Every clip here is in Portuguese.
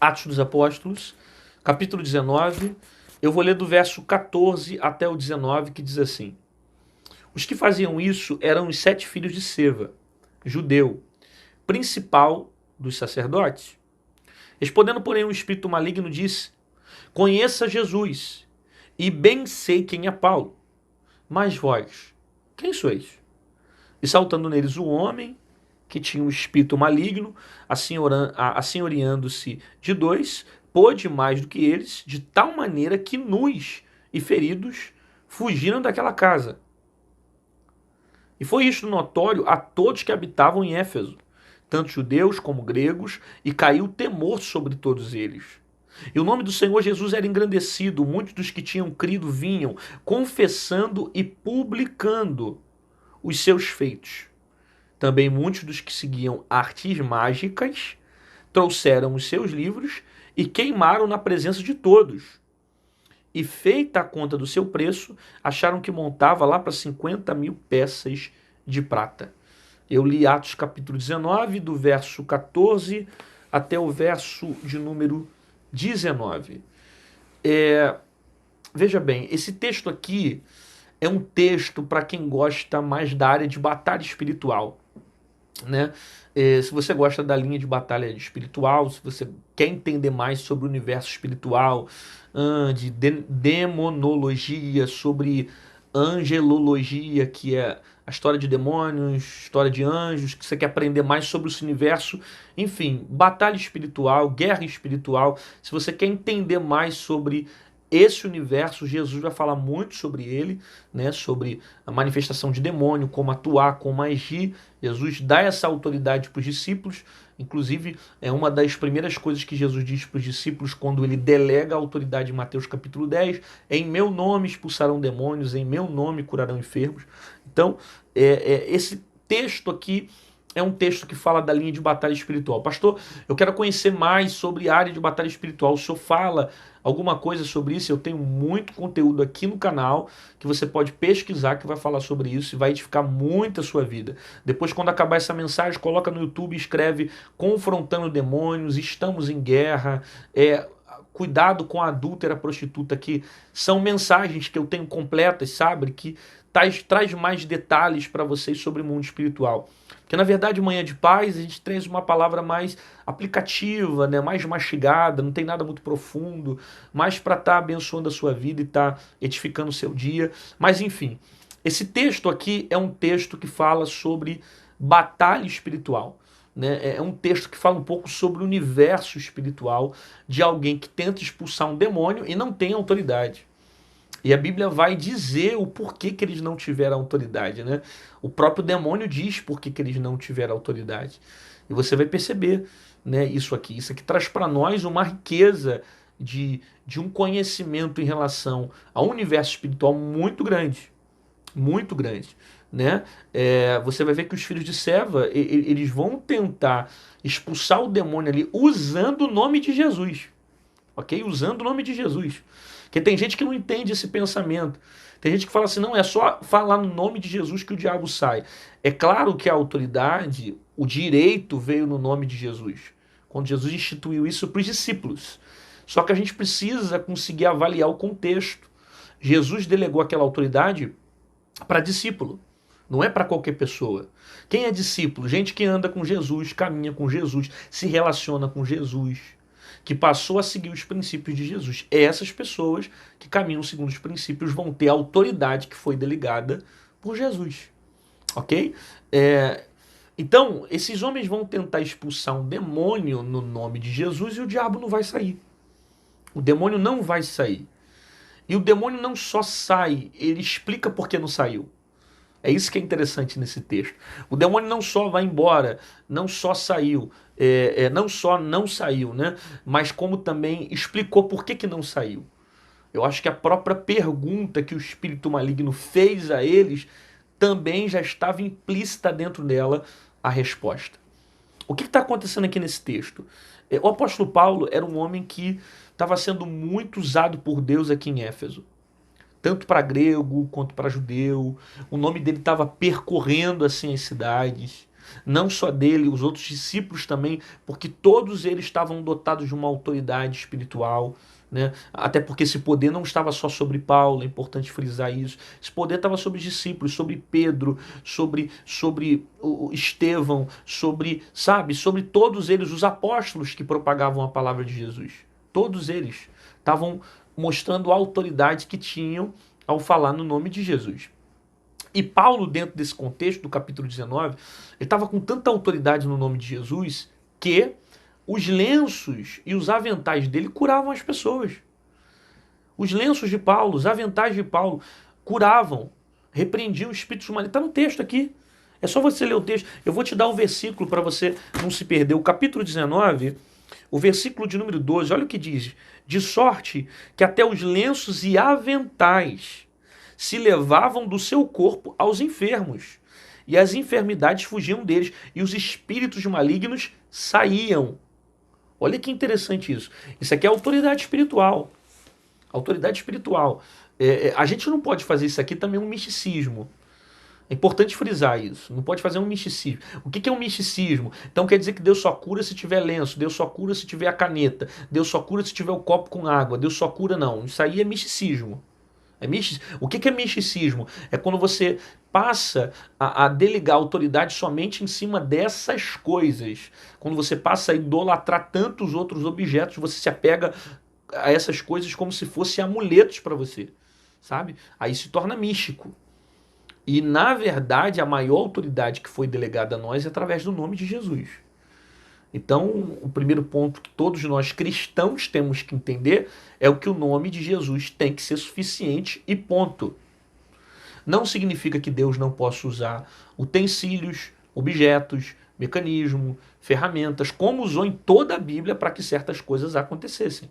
Atos dos Apóstolos, capítulo 19. Eu vou ler do verso 14 até o 19, que diz assim: Os que faziam isso eram os 7 filhos de Seva, judeu, principal dos sacerdotes. Respondendo, porém, o espírito maligno disse: Conheça Jesus, e bem sei quem é Paulo. Mas vós, quem sois? E saltando neles o homem que tinha um espírito maligno, assenhoreando-se de 2, pôde mais do que eles, de tal maneira que nus e feridos fugiram daquela casa. E foi isto notório a todos que habitavam em Éfeso, tanto judeus como gregos, e caiu temor sobre todos eles. E o nome do Senhor Jesus era engrandecido, muitos dos que tinham crido vinham, confessando e publicando os seus feitos. Também muitos dos que seguiam artes mágicas trouxeram os seus livros e queimaram na presença de todos. E feita a conta do seu preço, acharam que montava lá para 50.000 peças de prata. Eu li Atos capítulo 19, do verso 14 até o verso de número 19. Veja bem, esse texto aqui é um texto para quem gosta mais da área de batalha espiritual, né? Se você gosta da linha de batalha espiritual, se você quer entender mais sobre o universo espiritual, de demonologia, sobre angelologia, que é a história de demônios, história de anjos, que você quer aprender mais sobre esse universo, enfim, batalha espiritual, guerra espiritual, se você quer entender mais sobre esse universo, Jesus vai falar muito sobre ele, né, sobre a manifestação de demônio, como atuar, como agir. Jesus dá essa autoridade para os discípulos, inclusive é uma das primeiras coisas que Jesus diz para os discípulos quando ele delega a autoridade em Mateus capítulo 10, em meu nome expulsarão demônios, em meu nome curarão enfermos. Então, esse texto aqui é um texto que fala da linha de batalha espiritual. Pastor, eu quero conhecer mais sobre a área de batalha espiritual. O senhor fala alguma coisa sobre isso? Eu tenho muito conteúdo aqui no canal que você pode pesquisar, que vai falar sobre isso e vai edificar muito a sua vida. Depois, quando acabar essa mensagem, coloca no YouTube e escreve Confrontando Demônios, Estamos em Guerra, Cuidado com a adúltera prostituta, que são mensagens que eu tenho completas, sabe? Que traz mais detalhes para vocês sobre o mundo espiritual. Porque, na verdade, Manhã de Paz, a gente traz uma palavra mais aplicativa, né? Mais mastigada, não tem nada muito profundo, mais para estar abençoando a sua vida e estar edificando o seu dia. Mas, enfim, esse texto aqui é um texto que fala sobre batalha espiritual. Né? É um texto que fala um pouco sobre o universo espiritual de alguém que tenta expulsar um demônio e não tem autoridade. E a Bíblia vai dizer o porquê que eles não tiveram autoridade, né? O próprio demônio diz porquê que eles não tiveram autoridade. E você vai perceber, né, isso aqui. Isso aqui traz para nós uma riqueza de um conhecimento em relação ao universo espiritual muito grande. Muito grande. Né? Você vai ver que os filhos de Seva, eles vão tentar expulsar o demônio ali usando o nome de Jesus. Ok? Usando o nome de Jesus. Porque tem gente que não entende esse pensamento. Tem gente que fala assim, não, é só falar no nome de Jesus que o diabo sai. É claro que a autoridade, o direito veio no nome de Jesus. Quando Jesus instituiu isso para os discípulos. Só que a gente precisa conseguir avaliar o contexto. Jesus delegou aquela autoridade para discípulo. Não é para qualquer pessoa. Quem é discípulo? Gente que anda com Jesus, caminha com Jesus, se relaciona com Jesus, que passou a seguir os princípios de Jesus. Essas pessoas que caminham segundo os princípios vão ter a autoridade que foi delegada por Jesus. Ok? Então, esses homens vão tentar expulsar um demônio no nome de Jesus e o diabo não vai sair. O demônio não vai sair. E o demônio não só sai, ele explica por que não saiu. É isso que é interessante nesse texto. O demônio não só vai embora, não só saiu, não só não saiu, né? Mas como também explicou por que não saiu. Eu acho que a própria pergunta que o espírito maligno fez a eles também já estava implícita dentro dela a resposta. O que está acontecendo aqui nesse texto? O apóstolo Paulo era um homem que estava sendo muito usado por Deus aqui em Éfeso. Tanto para grego quanto para judeu. O nome dele estava percorrendo assim as cidades. Não só dele, os outros discípulos também, porque todos eles estavam dotados de uma autoridade espiritual, né? Até porque esse poder não estava só sobre Paulo, é importante frisar isso. Esse poder estava sobre os discípulos, sobre Pedro, sobre o Estevão, sobre todos eles, os apóstolos que propagavam a palavra de Jesus. Todos eles estavam mostrando a autoridade que tinham ao falar no nome de Jesus. E Paulo, dentro desse contexto, do capítulo 19, ele estava com tanta autoridade no nome de Jesus que os lenços e os aventais dele curavam as pessoas. Os lenços de Paulo, os aventais de Paulo curavam, repreendiam espíritos malignos. Está no texto aqui. É só você ler o texto. Eu vou te dar um versículo para você não se perder. O capítulo 19, o versículo de número 12, olha o que diz. De sorte que até os lenços e aventais se levavam do seu corpo aos enfermos, e as enfermidades fugiam deles, e os espíritos malignos saíam. Olha que interessante isso. Isso aqui é autoridade espiritual. Autoridade espiritual. A gente não pode fazer isso aqui também um misticismo. É importante frisar isso. Não pode fazer um misticismo. O que é um misticismo? Então quer dizer que Deus só cura se tiver lenço, Deus só cura se tiver a caneta, Deus só cura se tiver o copo com água, Deus só cura não. Isso aí é misticismo. O que é misticismo? É quando você passa a delegar autoridade somente em cima dessas coisas. Quando você passa a idolatrar tantos outros objetos, você se apega a essas coisas como se fossem amuletos para você, sabe? Aí se torna místico. E, na verdade, a maior autoridade que foi delegada a nós é através do nome de Jesus. Então, o primeiro ponto que todos nós cristãos temos que entender é o que o nome de Jesus tem que ser suficiente e ponto. Não significa que Deus não possa usar utensílios, objetos, mecanismo, ferramentas, como usou em toda a Bíblia para que certas coisas acontecessem.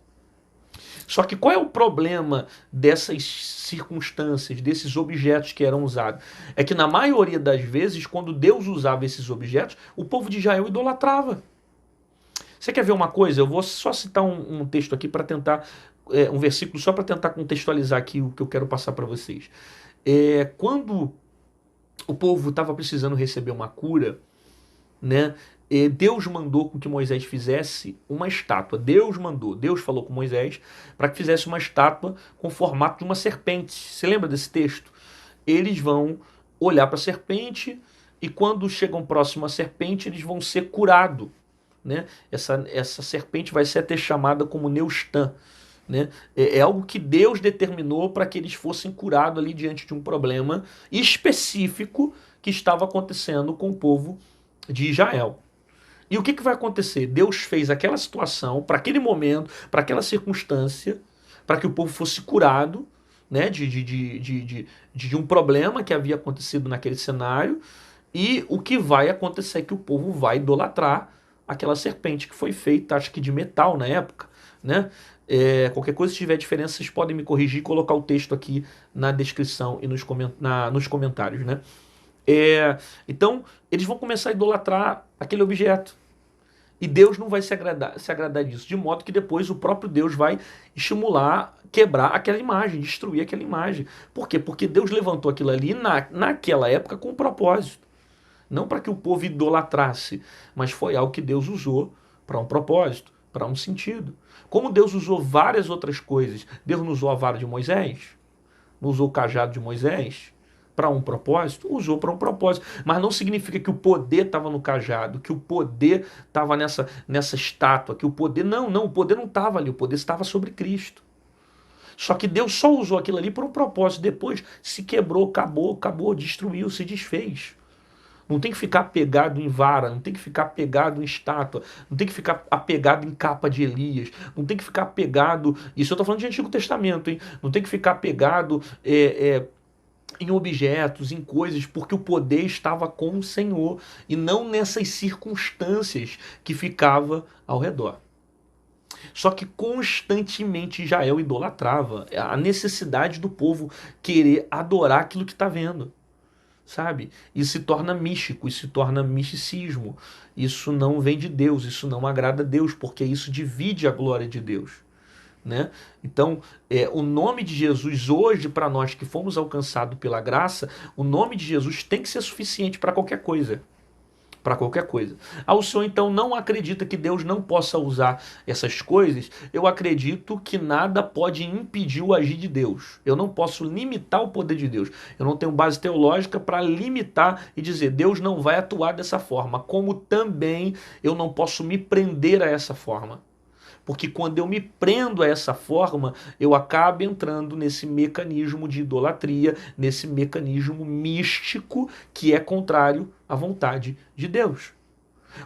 Só que qual é o problema dessas circunstâncias, desses objetos que eram usados? É que na maioria das vezes, quando Deus usava esses objetos, o povo de Israel idolatrava. Você quer ver uma coisa? Eu vou só citar um texto aqui para tentar, um versículo só para tentar contextualizar aqui o que eu quero passar para vocês. Quando o povo estava precisando receber uma cura, né? Deus mandou com que Moisés fizesse uma estátua. Deus falou com Moisés para que fizesse uma estátua com o formato de uma serpente. Você lembra desse texto? Eles vão olhar para a serpente e quando chegam próximo à serpente, eles vão ser curados. Né? Essa serpente vai ser até chamada como Neustã. Né? É algo que Deus determinou para que eles fossem curados ali diante de um problema específico que estava acontecendo com o povo de Israel. E o que vai acontecer? Deus fez aquela situação, para aquele momento, para aquela circunstância, para que o povo fosse curado, né, de um problema que havia acontecido naquele cenário, e o que vai acontecer é que o povo vai idolatrar aquela serpente que foi feita, acho que de metal na época, né? Qualquer coisa, se tiver diferença, vocês podem me corrigir e colocar o texto aqui na descrição e nos comentários, né? Então, eles vão começar a idolatrar aquele objeto. E Deus não vai se agradar disso. De modo que depois o próprio Deus vai estimular, quebrar aquela imagem, destruir aquela imagem. Por quê? Porque Deus levantou aquilo ali naquela época com um propósito. Não para que o povo idolatrasse, mas foi algo que Deus usou para um propósito, para um sentido. Como Deus usou várias outras coisas. Deus não usou a vara de Moisés, não usou o cajado de Moisés para um propósito? Usou para um propósito. Mas não significa que o poder estava no cajado, que o poder estava nessa estátua, que o poder... Não, o poder não estava ali, o poder estava sobre Cristo. Só que Deus só usou aquilo ali para um propósito. Depois se quebrou, acabou, destruiu, se desfez. Não tem que ficar apegado em vara, não tem que ficar apegado em estátua, não tem que ficar apegado em capa de Elias, não tem que ficar apegado... Isso eu estou falando de Antigo Testamento, hein? Não tem que ficar apegado em objetos, em coisas, porque o poder estava com o Senhor e não nessas circunstâncias que ficava ao redor. Só que constantemente Israel idolatrava, a necessidade do povo querer adorar aquilo que está vendo. Sabe? Isso se torna místico, isso se torna misticismo. Isso não vem de Deus, isso não agrada a Deus, porque isso divide a glória de Deus. Né? Então, o nome de Jesus hoje, para nós que fomos alcançados pela graça, o nome de Jesus tem que ser suficiente para qualquer coisa. para qualquer coisa. O senhor então não acredita que Deus não possa usar essas coisas? Eu acredito que nada pode impedir o agir de Deus. Eu não posso limitar o poder de Deus. Eu não tenho base teológica para limitar e dizer Deus não vai atuar dessa forma, como também eu não posso me prender a essa forma. Porque quando eu me prendo a essa forma, eu acabo entrando nesse mecanismo de idolatria, nesse mecanismo místico que é contrário à vontade de Deus.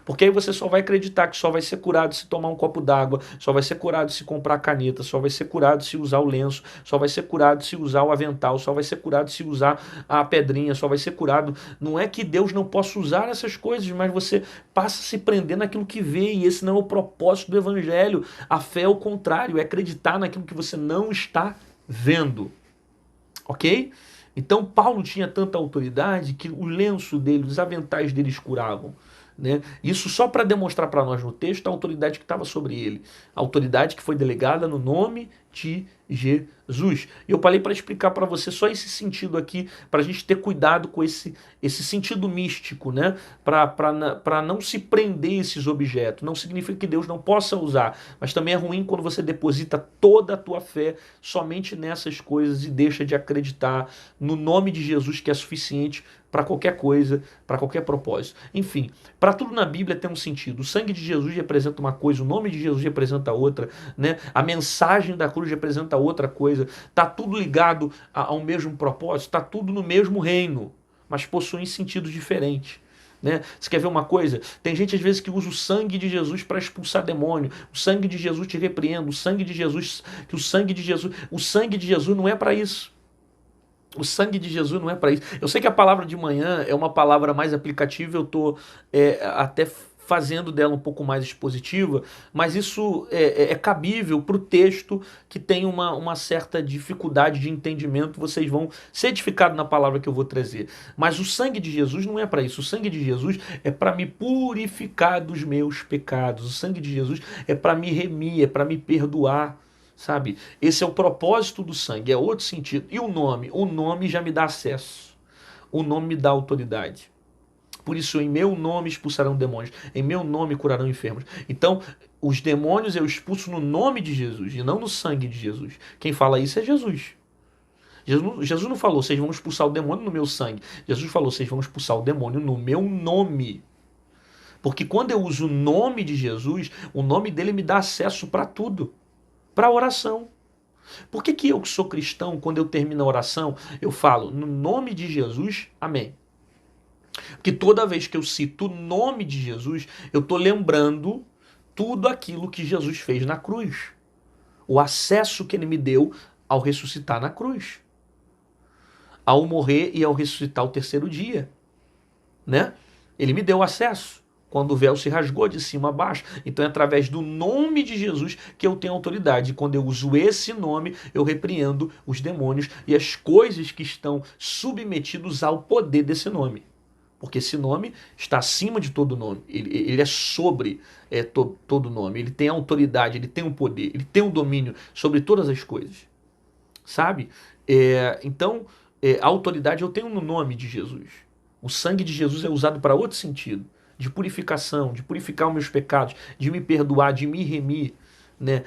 Porque aí você só vai acreditar que só vai ser curado se tomar um copo d'água, só vai ser curado se comprar caneta, só vai ser curado se usar o lenço, só vai ser curado se usar o avental, só vai ser curado se usar a pedrinha, só vai ser curado. Não é que Deus não possa usar essas coisas, mas você passa a se prender naquilo que vê, e esse não é o propósito do evangelho. A fé é o contrário, é acreditar naquilo que você não está vendo. Ok? Então Paulo tinha tanta autoridade que o lenço dele, os aventais deles curavam. Né? Isso só para demonstrar para nós no texto a autoridade que estava sobre ele. A autoridade que foi delegada no nome de Jesus. E eu parei para explicar para você só esse sentido aqui, para a gente ter cuidado com esse sentido místico, né? Para não se prender a esses objetos. Não significa que Deus não possa usar, mas também é ruim quando você deposita toda a tua fé somente nessas coisas e deixa de acreditar no nome de Jesus, que é suficiente para qualquer coisa, para qualquer propósito. Enfim, para tudo na Bíblia tem um sentido. O sangue de Jesus representa uma coisa, o nome de Jesus representa outra, né? A mensagem da cruz representa outra coisa. Tá tudo ligado ao mesmo propósito, tá tudo no mesmo reino, mas possuem sentidos diferentes. Né? Você quer ver uma coisa? Tem gente às vezes que usa o sangue de Jesus para expulsar demônio. O sangue de Jesus te repreende. O sangue de Jesus não é para isso. O sangue de Jesus não é para isso. Eu sei que a palavra de manhã é uma palavra mais aplicativa, eu estou até fazendo dela um pouco mais expositiva, mas isso é cabível para o texto que tem uma certa dificuldade de entendimento. Vocês vão ser edificados na palavra que eu vou trazer. Mas o sangue de Jesus não é para isso. O sangue de Jesus é para me purificar dos meus pecados. O sangue de Jesus é para me remir, é para me perdoar. Sabe? Esse é o propósito do sangue, é outro sentido. E o nome já me dá acesso. O nome me dá autoridade. Por isso, em meu nome expulsarão demônios, em meu nome curarão enfermos. Então, os demônios eu expulso no nome de Jesus e não no sangue de Jesus. Quem fala isso é Jesus. Jesus não falou, vocês vão expulsar o demônio no meu sangue. Jesus falou, vocês vão expulsar o demônio no meu nome. Porque quando eu uso o nome de Jesus, o nome dele me dá acesso para tudo. Para a oração. Por que eu que sou cristão, quando eu termino a oração, eu falo, no nome de Jesus, amém. Porque toda vez que eu cito o nome de Jesus, eu estou lembrando tudo aquilo que Jesus fez na cruz. O acesso que ele me deu ao ressuscitar na cruz. Ao morrer e ao ressuscitar o terceiro dia. Né? Ele me deu acesso. Quando o véu se rasgou de cima a baixo. Então é através do nome de Jesus que eu tenho autoridade. E quando eu uso esse nome, eu repreendo os demônios e as coisas que estão submetidos ao poder desse nome. Porque esse nome está acima de todo nome. Ele é sobre todo nome. Ele tem autoridade, ele tem o poder, ele tem o domínio sobre todas as coisas. Sabe? Então, a autoridade eu tenho no nome de Jesus. O sangue de Jesus é usado para outro sentido. De purificação, de purificar os meus pecados, de me perdoar, de me remir, né?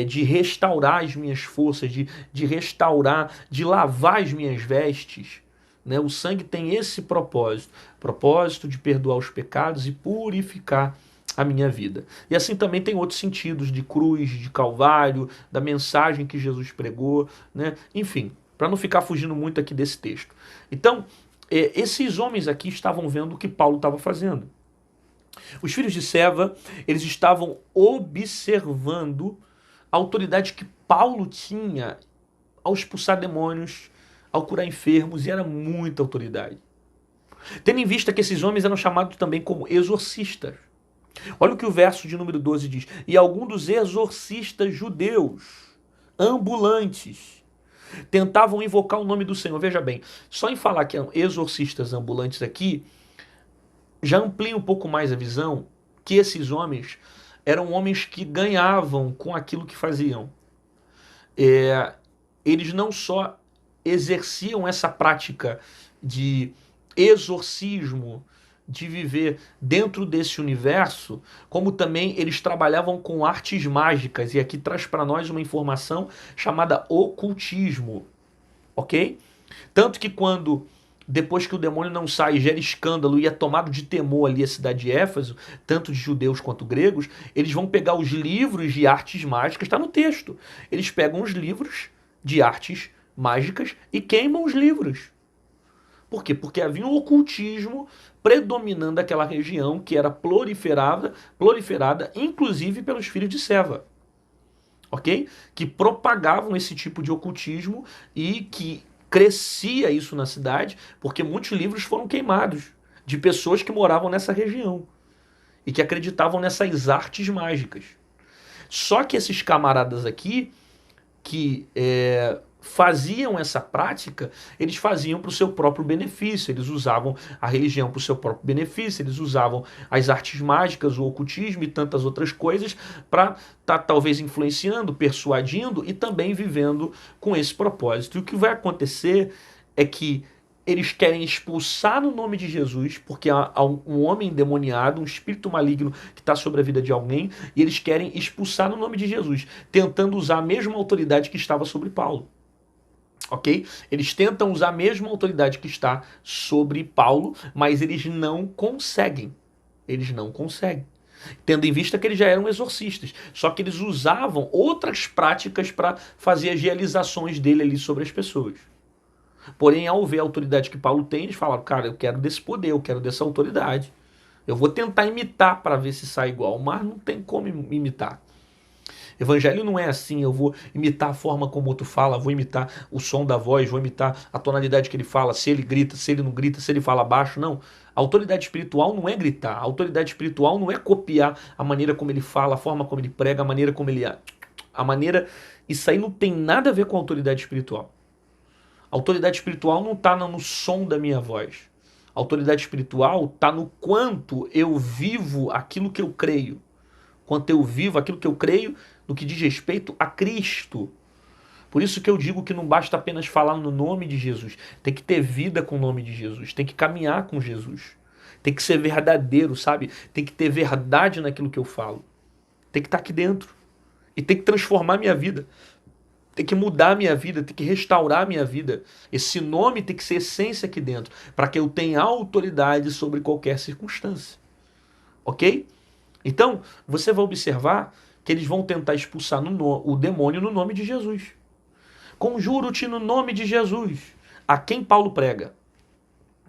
De restaurar as minhas forças, de restaurar, de lavar as minhas vestes. Né? O sangue tem esse propósito de perdoar os pecados e purificar a minha vida. E assim também tem outros sentidos de cruz, de calvário, da mensagem que Jesus pregou, né? Enfim, para não ficar fugindo muito aqui desse texto. Então, esses homens aqui estavam vendo o que Paulo estava fazendo. Os filhos de Seva, eles estavam observando a autoridade que Paulo tinha ao expulsar demônios, ao curar enfermos, e era muita autoridade. Tendo em vista que esses homens eram chamados também como exorcistas. Olha o que o verso de número 12 diz. E alguns dos exorcistas judeus, ambulantes, tentavam invocar o nome do Senhor. Veja bem, só em falar que eram exorcistas ambulantes aqui, já amplia um pouco mais a visão que esses homens eram homens que ganhavam com aquilo que faziam. Eles não só exerciam essa prática de exorcismo, de viver dentro desse universo, como também eles trabalhavam com artes mágicas, e aqui traz para nós uma informação chamada ocultismo, ok? Tanto que quando, depois que o demônio não sai, gera escândalo e é tomado de temor ali a cidade de Éfeso, tanto de judeus quanto gregos, eles vão pegar os livros de artes mágicas, está no texto, eles pegam os livros de artes mágicas e queimam os livros. Por quê? Porque havia um ocultismo predominando aquela região que era proliferada inclusive pelos filhos de Seva, ok? Que propagavam esse tipo de ocultismo e que crescia isso na cidade, porque muitos livros foram queimados de pessoas que moravam nessa região e que acreditavam nessas artes mágicas. Só que esses camaradas aqui que faziam essa prática, eles faziam para o seu próprio benefício, eles usavam a religião para o seu próprio benefício, eles usavam as artes mágicas, o ocultismo e tantas outras coisas para estar talvez influenciando, persuadindo e também vivendo com esse propósito. E o que vai acontecer é que eles querem expulsar no nome de Jesus, porque há um homem endemoniado, um espírito maligno que está sobre a vida de alguém, e eles querem expulsar no nome de Jesus, tentando usar a mesma autoridade que estava sobre Paulo. Ok? Eles tentam usar a mesma autoridade que está sobre Paulo, mas eles não conseguem. Eles não conseguem. Tendo em vista que eles já eram exorcistas. Só que eles usavam outras práticas para fazer as realizações dele ali sobre as pessoas. Porém, ao ver a autoridade que Paulo tem, eles falaram, cara, eu quero desse poder, eu quero dessa autoridade. Eu vou tentar imitar para ver se sai igual, mas não tem como imitar. Evangelho não é assim, eu vou imitar a forma como o outro fala, vou imitar o som da voz, vou imitar a tonalidade que ele fala, se ele grita, se ele não grita, se ele fala baixo, não. A autoridade espiritual não é gritar, a autoridade espiritual não é copiar a maneira como ele fala, a forma como ele prega, a maneira como ele... A maneira... Isso aí não tem nada a ver com a autoridade espiritual. A autoridade espiritual não está no som da minha voz. A autoridade espiritual está no quanto eu vivo aquilo que eu creio. Quanto eu vivo aquilo que eu creio no que diz respeito a Cristo. Por isso que eu digo que não basta apenas falar no nome de Jesus. Tem que ter vida com o nome de Jesus. Tem que caminhar com Jesus. Tem que ser verdadeiro, sabe? Tem que ter verdade naquilo que eu falo. Tem que estar aqui dentro. E tem que transformar minha vida. Tem que mudar a minha vida, tem que restaurar a minha vida. Esse nome tem que ser essência aqui dentro, para que eu tenha autoridade sobre qualquer circunstância. Ok? Então, você vai observar que eles vão tentar expulsar o demônio no nome de Jesus. Conjuro-te no nome de Jesus. A quem Paulo prega.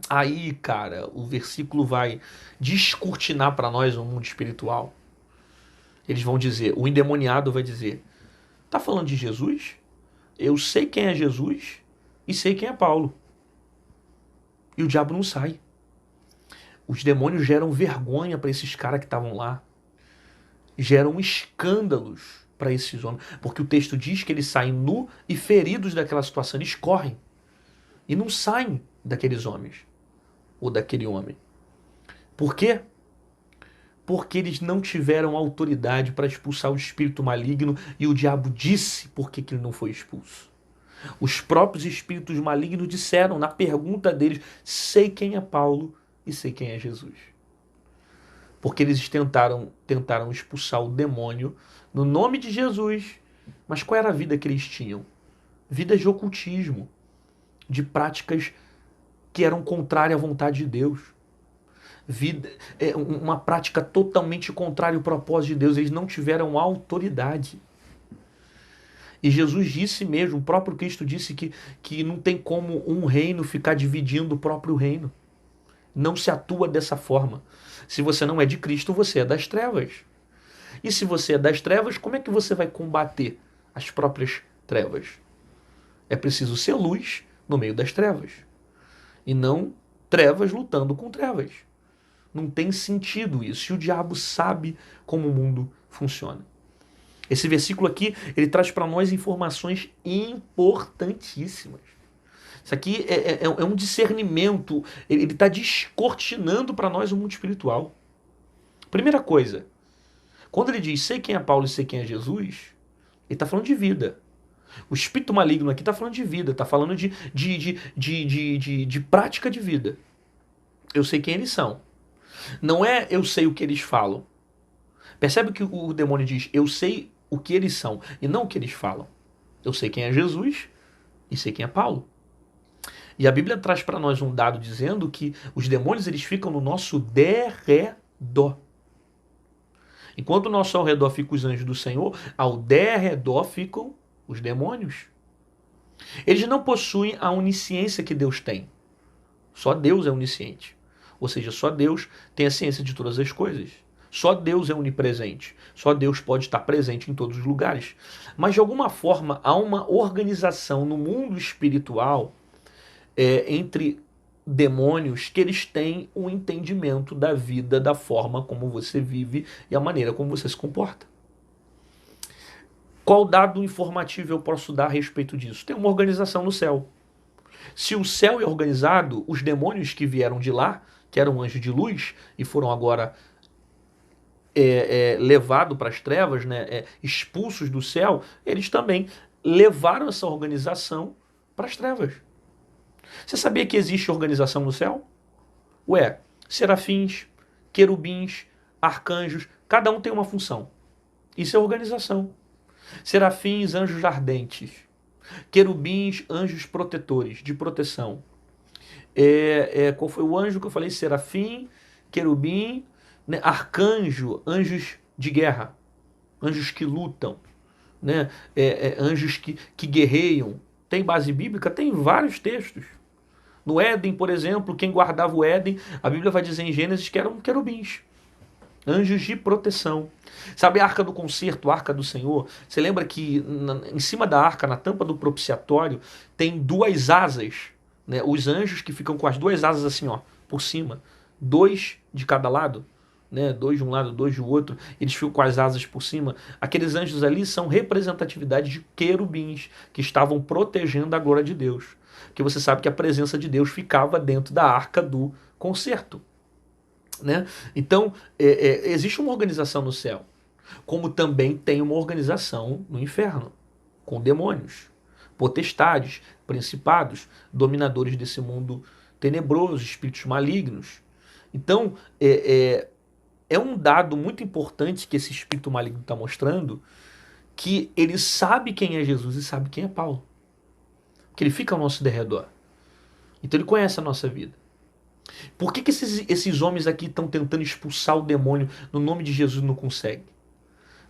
Aí, cara, o versículo vai descortinar para nós o mundo espiritual. Eles vão dizer, o endemoniado vai dizer, tá falando de Jesus? Eu sei quem é Jesus e sei quem é Paulo. E o diabo não sai. Os demônios geram vergonha para esses caras que estavam lá. Geram escândalos para esses homens. Porque o texto diz que eles saem nu e feridos daquela situação. Eles correm. E não saem daqueles homens. Ou daquele homem. Por quê? Porque eles não tiveram autoridade para expulsar o espírito maligno e o diabo disse por que ele não foi expulso. Os próprios espíritos malignos disseram na pergunta deles, sei quem é Paulo e sei quem é Jesus. Porque eles tentaram expulsar o demônio no nome de Jesus. Mas qual era a vida que eles tinham? Vida de ocultismo, de práticas que eram contrárias à vontade de Deus. Uma prática totalmente contrária ao propósito de Deus. Eles não tiveram autoridade. E Jesus disse mesmo, o próprio Cristo disse que não tem como um reino ficar dividindo o próprio reino. Não se atua dessa forma. Se você não é de Cristo, você é das trevas. E se você é das trevas, como é que você vai combater as próprias trevas? É preciso ser luz no meio das trevas. E não trevas lutando com trevas. Não tem sentido isso. E o diabo sabe como o mundo funciona. Esse versículo aqui, ele traz para nós informações importantíssimas. Isso aqui é um discernimento, ele está descortinando para nós o mundo espiritual. Primeira coisa, quando ele diz sei quem é Paulo e sei quem é Jesus, ele está falando de vida. O espírito maligno aqui está falando de vida, está falando de prática de vida. eu sei quem eles são. Não é eu sei o que eles falam. Percebe que o demônio diz, eu sei o que eles são e não o que eles falam. Eu sei quem é Jesus e sei quem é Paulo. E a Bíblia traz para nós um dado dizendo que os demônios eles ficam no nosso derredor. Enquanto ao nosso redor ficam os anjos do Senhor, ao derredor ficam os demônios. Eles não possuem a onisciência que Deus tem. Só Deus é onisciente. Ou seja, só Deus tem a ciência de todas as coisas. Só Deus é onipresente. Só Deus pode estar presente em todos os lugares. Mas, de alguma forma, há uma organização no mundo espiritual entre demônios que eles têm um entendimento da vida, da forma como você vive e a maneira como você se comporta. Qual dado informativo eu posso dar a respeito disso? Tem uma organização no céu. Se o céu é organizado, os demônios que vieram de lá, que eram anjos de luz e foram agora levados para as trevas, né, expulsos do céu, eles também levaram essa organização para as trevas. Você sabia que existe organização no céu? Ué, serafins, querubins, arcanjos, cada um tem uma função. Isso é organização. Serafins, anjos ardentes. Querubins, anjos protetores, de proteção. Qual foi o anjo que eu falei? Serafim, querubim, né? Arcanjo, anjos de guerra, anjos que lutam, né? Anjos que guerreiam. Tem base bíblica? Tem vários textos. No Éden, por exemplo, quem guardava o Éden, a Bíblia vai dizer em Gênesis que eram querubins, anjos de proteção. Sabe a arca do concerto, a arca do Senhor? Você lembra que em cima da arca, na tampa do propiciatório, tem duas asas, né? Os anjos que ficam com as duas asas assim, ó, por cima, dois de cada lado, né? Dois de um lado, dois do outro, eles ficam com as asas por cima. Aqueles anjos ali são representatividade de querubins que estavam protegendo a glória de Deus. Porque você sabe que a presença de Deus ficava dentro da arca do concerto, né? Então, existe uma organização no céu, como também tem uma organização no inferno, com demônios, potestades, principados, dominadores desse mundo tenebroso, espíritos malignos. Então, é um dado muito importante que esse espírito maligno está mostrando, que ele sabe quem é Jesus e sabe quem é Paulo. Que ele fica ao nosso derredor. Então ele conhece a nossa vida. Por que esses homens aqui estão tentando expulsar o demônio no nome de Jesus e não conseguem?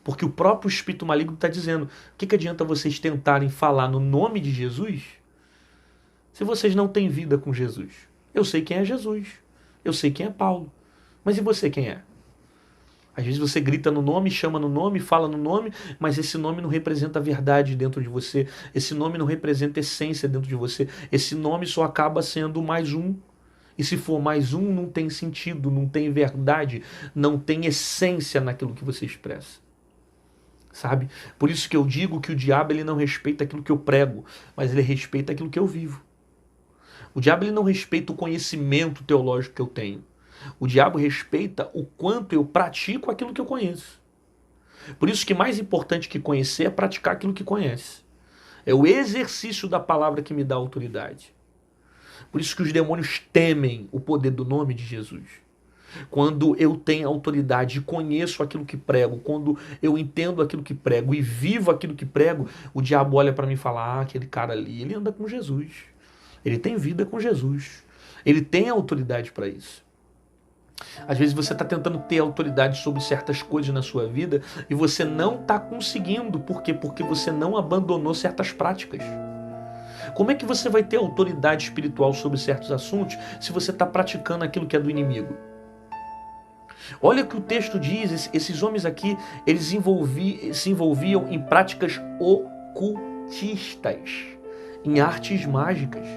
Porque o próprio espírito maligno está dizendo, o que adianta vocês tentarem falar no nome de Jesus se vocês não têm vida com Jesus? Eu sei quem é Jesus. Eu sei quem é Paulo. Mas e você quem é? Às vezes você grita no nome, chama no nome, fala no nome, mas esse nome não representa a verdade dentro de você. Esse nome não representa essência dentro de você. Esse nome só acaba sendo mais um. E se for mais um, não tem sentido, não tem verdade, não tem essência naquilo que você expressa. Sabe? Por isso que eu digo que o diabo ele não respeita aquilo que eu prego, mas ele respeita aquilo que eu vivo. O diabo ele não respeita o conhecimento teológico que eu tenho. O diabo respeita o quanto eu pratico aquilo que eu conheço. Por isso que mais importante que conhecer é praticar aquilo que conhece. É o exercício da palavra que me dá autoridade. Por isso que os demônios temem o poder do nome de Jesus. Quando eu tenho autoridade e conheço aquilo que prego, quando eu entendo aquilo que prego e vivo aquilo que prego, o diabo olha para mim e fala, aquele cara ali, ele anda com Jesus. Ele tem vida com Jesus. Ele tem autoridade para isso. Às vezes você está tentando ter autoridade sobre certas coisas na sua vida e você não está conseguindo. Por quê? Porque você não abandonou certas práticas. Como é que você vai ter autoridade espiritual sobre certos assuntos se você está praticando aquilo que é do inimigo? Olha o que o texto diz, esses homens aqui, eles se envolviam em práticas ocultistas, em artes mágicas.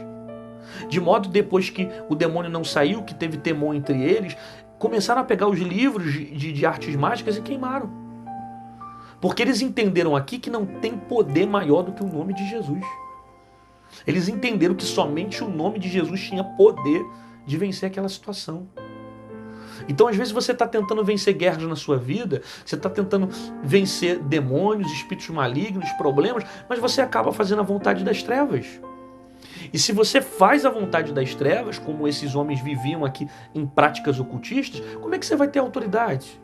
De modo, depois que o demônio não saiu, que teve temor entre eles, começaram a pegar os livros de artes mágicas e queimaram. Porque eles entenderam aqui que não tem poder maior do que o nome de Jesus. Eles entenderam que somente o nome de Jesus tinha poder de vencer aquela situação. Então, às vezes, você está tentando vencer guerras na sua vida, você está tentando vencer demônios, espíritos malignos, problemas, mas você acaba fazendo a vontade das trevas. E se você faz a vontade das trevas, como esses homens viviam aqui em práticas ocultistas, como é que você vai ter autoridade?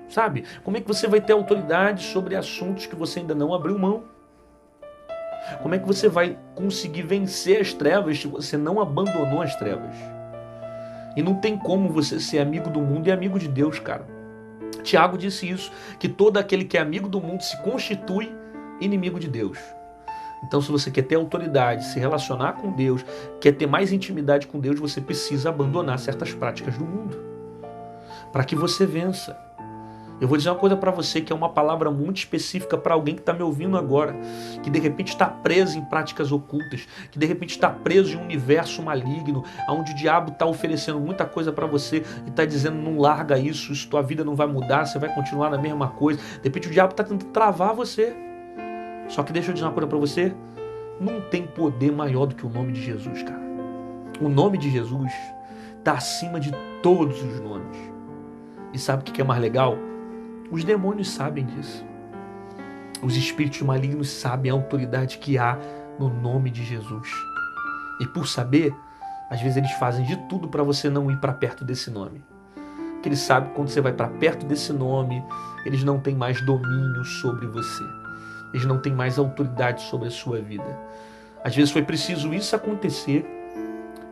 Sabe? Como é que você vai ter autoridade sobre assuntos que você ainda não abriu mão? Como é que você vai conseguir vencer as trevas se você não abandonou as trevas? E não tem como você ser amigo do mundo e amigo de Deus, cara. Tiago disse isso, que todo aquele que é amigo do mundo se constitui inimigo de Deus. Então, se você quer ter autoridade, se relacionar com Deus, quer ter mais intimidade com Deus, você precisa abandonar certas práticas do mundo para que você vença. Eu vou dizer uma coisa para você que é uma palavra muito específica para alguém que está me ouvindo agora, que de repente está preso em práticas ocultas, que de repente está preso em um universo maligno, onde o diabo está oferecendo muita coisa para você e está dizendo não larga isso, tua vida não vai mudar, você vai continuar na mesma coisa. De repente o diabo está tentando travar você. Só que deixa eu dizer uma coisa para você, não tem poder maior do que o nome de Jesus, cara. O nome de Jesus está acima de todos os nomes. E sabe o que é mais legal? Os demônios sabem disso. Os espíritos malignos sabem a autoridade que há no nome de Jesus. E por saber, às vezes eles fazem de tudo para você não ir para perto desse nome. Porque eles sabem que quando você vai para perto desse nome, eles não têm mais domínio sobre você. Eles não têm mais autoridade sobre a sua vida. Às vezes foi preciso isso acontecer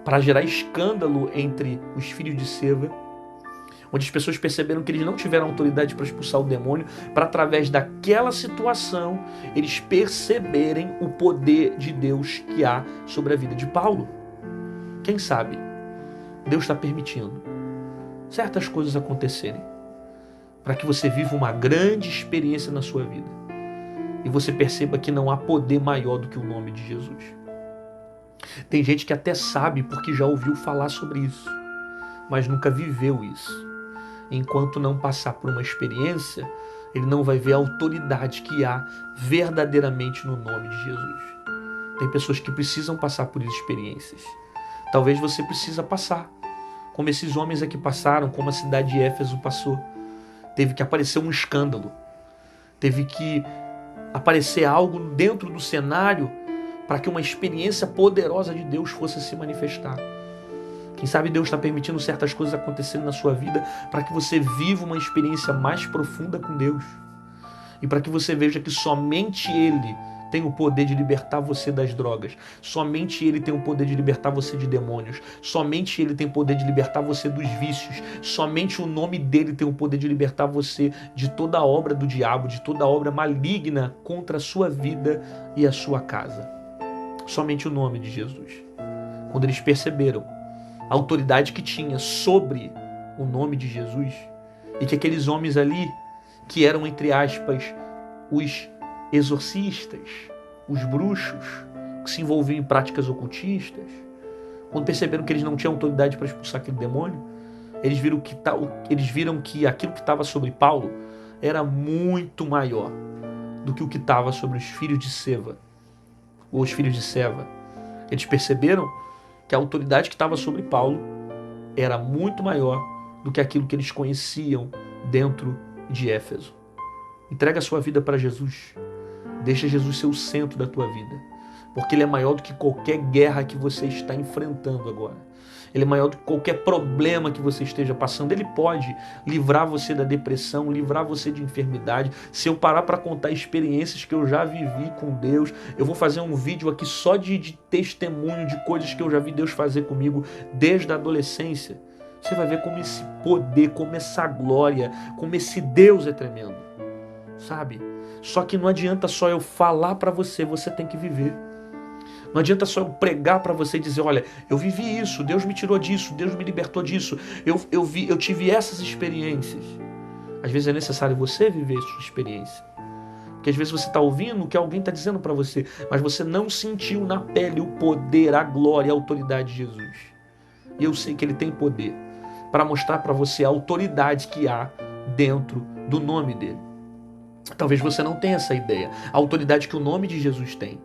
para gerar escândalo entre os filhos de Seva, onde as pessoas perceberam que eles não tiveram autoridade para expulsar o demônio, para através daquela situação, eles perceberem o poder de Deus que há sobre a vida de Paulo. Quem sabe Deus está permitindo certas coisas acontecerem para que você viva uma grande experiência na sua vida e você perceba que não há poder maior do que o nome de Jesus. Tem gente que até sabe porque já ouviu falar sobre isso, mas nunca viveu isso. Enquanto não passar por uma experiência, ele não vai ver a autoridade que há verdadeiramente no nome de Jesus. Tem pessoas que precisam passar por experiências. Talvez você precisa passar, como esses homens aqui passaram, como a cidade de Éfeso passou. Teve que aparecer um escândalo. Teve que aparecer algo dentro do cenário para que uma experiência poderosa de Deus fosse se manifestar. Quem sabe Deus está permitindo certas coisas acontecerem na sua vida para que você viva uma experiência mais profunda com Deus. E para que você veja que somente Ele tem o poder de libertar você das drogas. Somente Ele tem o poder de libertar você de demônios. Somente Ele tem o poder de libertar você dos vícios. Somente o nome dEle tem o poder de libertar você de toda a obra do diabo, de toda a obra maligna contra a sua vida e a sua casa. Somente o nome de Jesus. Quando eles perceberam a autoridade que tinha sobre o nome de Jesus e que aqueles homens ali, que eram, entre aspas, os exorcistas, os bruxos, que se envolviam em práticas ocultistas, quando perceberam que eles não tinham autoridade para expulsar aquele demônio, eles viram que aquilo que estava sobre Paulo era muito maior do que o que estava sobre os filhos de Seva, ou os filhos de Seva. Eles perceberam que a autoridade que estava sobre Paulo era muito maior do que aquilo que eles conheciam dentro de Éfeso. Entrega a sua vida para Jesus. Deixa Jesus ser o centro da tua vida, porque Ele é maior do que qualquer guerra que você está enfrentando agora. Ele é maior do que qualquer problema que você esteja passando. Ele pode livrar você da depressão, livrar você de enfermidade. Se eu parar para contar experiências que eu já vivi com Deus, eu vou fazer um vídeo aqui só de testemunho de coisas que eu já vi Deus fazer comigo desde a adolescência. Você vai ver como esse poder, como essa glória, como esse Deus é tremendo. Sabe? Só que não adianta só eu falar para você, você tem que viver. Não adianta só eu pregar para você e dizer, olha, eu vivi isso, Deus me tirou disso, Deus me libertou disso, eu tive essas experiências. Às vezes é necessário você viver sua experiência. Porque às vezes você está ouvindo o que alguém está dizendo para você, mas você não sentiu na pele o poder, a glória, a autoridade de Jesus. E eu sei que Ele tem poder para mostrar para você a autoridade que há dentro do nome dEle. Talvez você não tenha essa ideia, a autoridade que o nome de Jesus tem.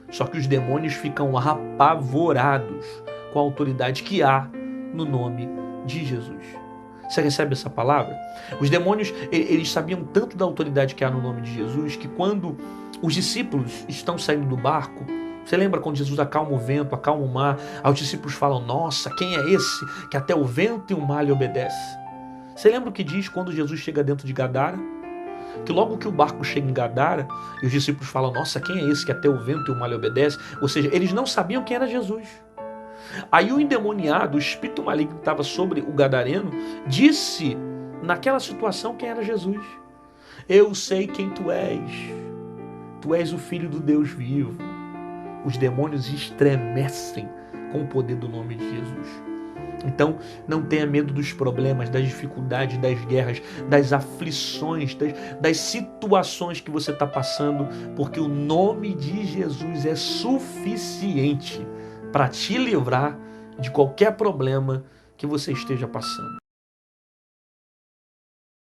Só que os demônios ficam apavorados com a autoridade que há no nome de Jesus. Você recebe essa palavra? Os demônios, eles sabiam tanto da autoridade que há no nome de Jesus, que quando os discípulos estão saindo do barco, Você lembra quando Jesus acalma o vento, acalma o mar? Aí os discípulos falam, nossa, quem é esse que até o vento e o mar lhe obedece? Você lembra o que diz quando Jesus chega dentro de Gadara? Que logo que o barco chega em Gadara, e os discípulos falam, nossa, quem é esse que até o vento e o mar lhe obedece? Ou seja, eles não sabiam quem era Jesus. Aí o endemoniado, o espírito maligno que estava sobre o gadareno, disse naquela situação quem era Jesus. Eu sei quem tu és o Filho do Deus vivo. Os demônios estremecem com o poder do nome de Jesus. Então, não tenha medo dos problemas, das dificuldades, das guerras, das aflições, das situações que você está passando, porque o nome de Jesus é suficiente para te livrar de qualquer problema que você esteja passando.